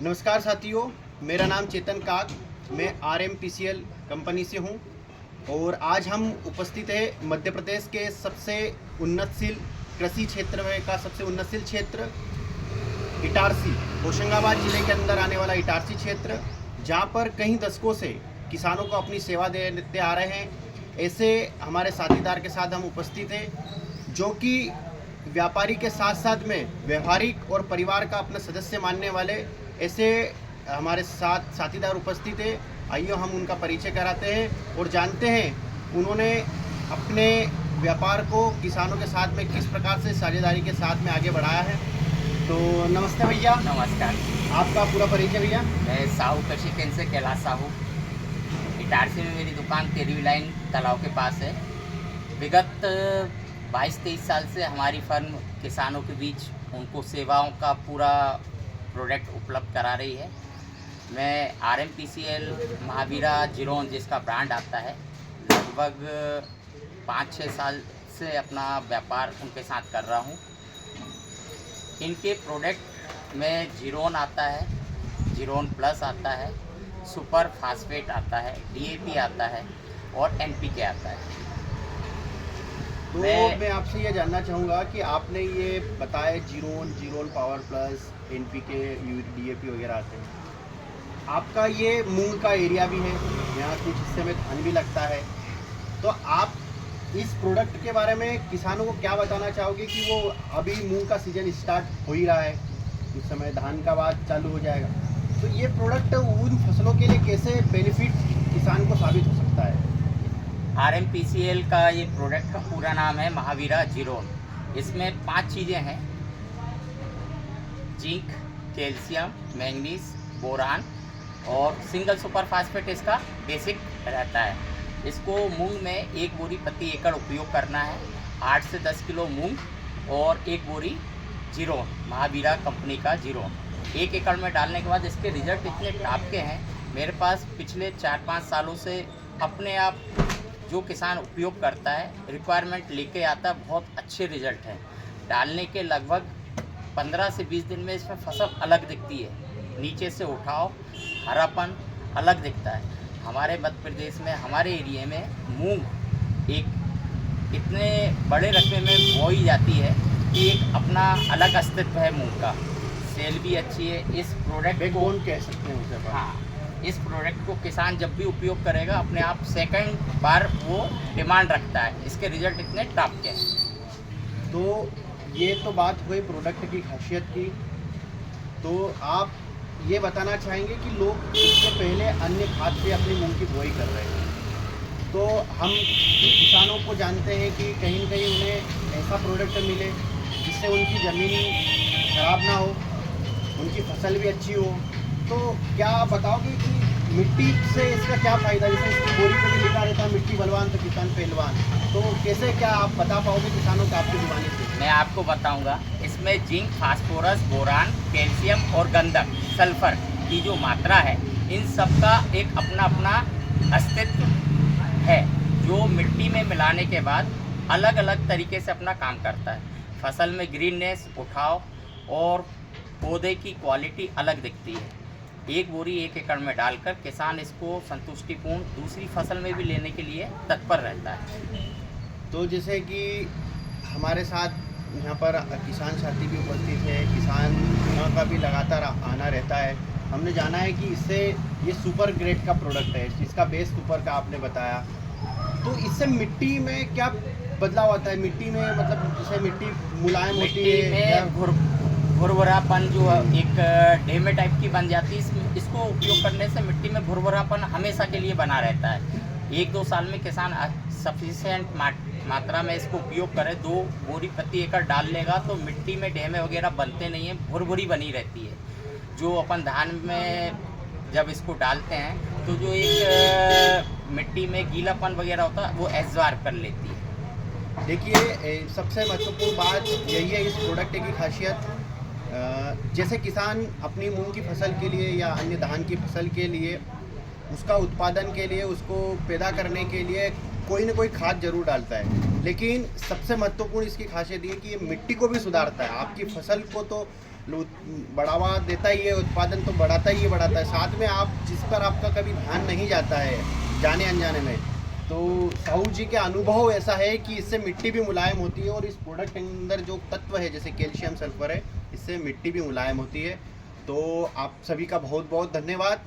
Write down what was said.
नमस्कार साथियों, मेरा नाम चेतन काक, मैं RMPCL कंपनी से हूं और आज हम उपस्थित हैं मध्य प्रदेश के सबसे उन्नतशील कृषि क्षेत्र में का सबसे उन्नतशील क्षेत्र इटारसी, होशंगाबाद जिले के अंदर आने वाला इटारसी क्षेत्र, जहां पर कई दशकों से किसानों को अपनी सेवा देते आ रहे हैं। ऐसे हमारे साथीदार के साथ हम उपस्थित हैं जो कि व्यापारी के साथ साथ में व्यवहारिक और परिवार का अपना सदस्य मानने वाले ऐसे हमारे साथ साथीदार उपस्थित है। आइए हम उनका परिचय कराते हैं और जानते हैं उन्होंने अपने व्यापार को किसानों के साथ में किस प्रकार से साझेदारी के साथ में आगे बढ़ाया है। तो नमस्ते भैया। नमस्कार। आपका पूरा परिचय भैया। मैं साहू कृषि केंद्र से कैलाश साहू। इटारसी में मेरी दुकान तेरहवीं लाइन तालाब के पास है। विगत 22-23 साल से हमारी फर्म किसानों के बीच उनको सेवाओं का पूरा प्रोडक्ट उपलब्ध करा रही है। मैं RMPCL महावीरा जिरोन जिसका ब्रांड आता है, लगभग 5-6 साल से अपना व्यापार उनके साथ कर रहा हूँ। इनके प्रोडक्ट में जिरोन आता है, जिरोन प्लस आता है, सुपर फास्फेट आता है, DAP आता है और NPK आता है। तो मैं आपसे ये जानना चाहूँगा कि आपने ये बताया जिरोन पावर प्लस, NPK, DAP वगैरह आते हैं। आपका ये मूंग का एरिया भी है, यहाँ कुछ हिस्से में धान भी लगता है। तो आप इस प्रोडक्ट के बारे में किसानों को क्या बताना चाहोगे कि वो अभी मूंग का सीजन स्टार्ट हो ही रहा है, उस समय धान का बाद चालू हो जाएगा, तो ये प्रोडक्ट उन फसलों के लिए कैसे बेनिफिट किसान को साबित हो सकता है? RMPCL का ये प्रोडक्ट का पूरा नाम है महावीरा जिरोन। इसमें 5 चीज़ें हैं: जिंक, कैल्शियम, मैंगनीज, बोरान और सिंगल सुपर फास्फेट इसका बेसिक रहता है। इसको मूंग में 1 बोरी प्रति एकड़ उपयोग करना है। 8 से 10 किलो मूंग और 1 बोरी जिरोन, महावीरा कंपनी का जिरोन 1 एकड़ में डालने के बाद इसके रिजल्ट इतने टॉप के हैं। मेरे पास पिछले 4-5 सालों से अपने आप जो किसान उपयोग करता है, रिक्वायरमेंट लेके आता है, बहुत अच्छे रिजल्ट हैं। डालने के लगभग 15 से 20 दिन में इसमें फसल अलग दिखती है, नीचे से उठाओ, हरापन अलग दिखता है। हमारे मध्य प्रदेश में, हमारे एरिया में मूंग एक इतने बड़े रकबे में बोई जाती है कि एक अपना अलग अस्तित्व है मूंग का। सेल भी अच्छी है। इस प्रोडक्ट को कह सकते हैं उसे। हाँ, इस प्रोडक्ट को किसान जब भी उपयोग करेगा अपने आप सेकंड बार वो डिमांड रखता है। इसके रिजल्ट इतने टॉप के हैं। तो ये तो बात हुई प्रोडक्ट की खासियत की। तो आप ये बताना चाहेंगे कि लोग इससे पहले अन्य खाद से अपनी मूंग की बुआई कर रहे हैं, तो हम किसानों को जानते हैं कि कहीं न कहीं उन्हें ऐसा प्रोडक्ट मिले जिससे उनकी ज़मीन खराब ना हो, उनकी फसल भी अच्छी हो। तो क्या आप बताओगे कि मिट्टी से इसका क्या फ़ायदा? जैसे इसकी बोरी पर भी लिखा रहता है मिट्टी बलवान तो किसान पहलवान, तो कैसे क्या आप बता पाओगे किसानों को आपकी जुबानी से? मैं आपको बताऊंगा। इसमें जिंक, फास्फोरस, बोरान, कैल्शियम और गंधक, सल्फर की जो मात्रा है, इन सब का एक अपना अपना अस्तित्व है, जो मिट्टी में मिलाने के बाद अलग अलग तरीके से अपना काम करता है। फसल में ग्रीननेस, उठाव और पौधे की क्वालिटी अलग दिखती है। 1 बोरी 1 एकड़ में डालकर किसान इसको संतुष्टिपूर्ण दूसरी फसल में भी लेने के लिए तत्पर रहता है। तो जैसे कि हमारे साथ यहाँ पर किसान साथी भी उपस्थित है, किसान का भी लगातार आना रहता है। हमने जाना है कि इससे ये सुपर ग्रेड का प्रोडक्ट है, इसका बेस सुपर का आपने बताया। तो इससे मिट्टी में क्या बदलाव आता है? मिट्टी में मतलब जैसे मिट्टी मुलायम होती है, भुरभुरापन जो एक ढेमे टाइप की बन जाती है, इसको उपयोग करने से मिट्टी में भुरभुरापन हमेशा के लिए बना रहता है। 1-2 साल में किसान सफिशिएंट मात्रा में इसको उपयोग करे, 2 बोरी प्रति एकड़ डाल लेगा तो मिट्टी में ढेमे वगैरह बनते नहीं हैं, भुरभुरी बनी रहती है। जो अपन धान में जब इसको डालते हैं तो जो एक मिट्टी में गीलापन वगैरह होता है वो एब्जॉर्ब कर लेती है। देखिए, सबसे महत्वपूर्ण बात यही है इस प्रोडक्ट की खासियत। जैसे किसान अपनी मूंग की फसल के लिए या अन्य धान की फसल के लिए, उसका उत्पादन के लिए, उसको पैदा करने के लिए कोई ना कोई खाद जरूर डालता है, लेकिन सबसे महत्वपूर्ण इसकी खासियत ये कि ये मिट्टी को भी सुधारता है। आपकी फसल को तो बढ़ावा देता ही है, उत्पादन तो बढ़ाता ही बढ़ाता है। साथ में आप जिस पर आपका कभी ध्यान नहीं जाता है जाने अनजाने में, तो साहू जी के अनुभव ऐसा है कि इससे मिट्टी भी मुलायम होती है और इस प्रोडक्ट के अंदर जो तत्व है जैसे कैल्शियम सल्फर है, इससे मिट्टी भी मुलायम होती है। तो आप सभी का बहुत बहुत धन्यवाद।